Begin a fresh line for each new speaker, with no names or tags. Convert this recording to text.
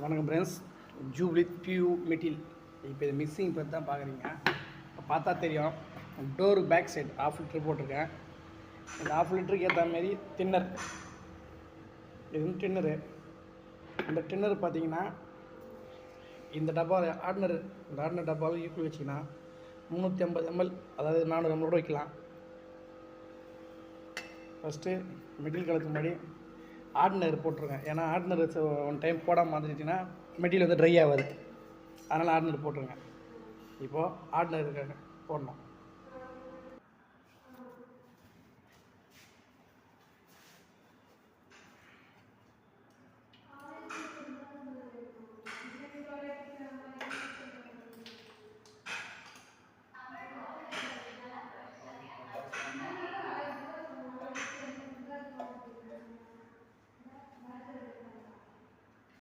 வணக்கம் friends, jubilee பியூ மெட்டில். இப்போ இது மிக்சிங் பற்றி தான் பார்க்குறீங்க. பார்த்தா தெரியும், டோரு பேக் சைடு 1/2 லிட்டர் போட்டிருக்கேன். இந்த 1/2 லிட்டருக்கு ஏற்ற மாரி டின்னர், இது வந்து டின்னரு. இந்த டின்னர் பார்த்தீங்கன்னா இந்த டப்பா ஆர்டினர் டப்பாவில் ஈக்குவல் வச்சிங்கன்னா 350 ml, அதாவது 400 ml கூட வைக்கலாம். ஃபஸ்ட்டு மெட்டீரியல் கலக்கு முன்னாடி ஆர்டினர் போட்டிருக்கேன். ஏன்னா ஆர்டினர் ஒன் டைம் போடாமல் வந்துச்சுன்னா மெட்டீரியல் வந்து ட்ரை ஆகாது. அதனால் ஆர்டினர் போட்டுருங்க. இப்போது ஆர்டினர் போடணும்.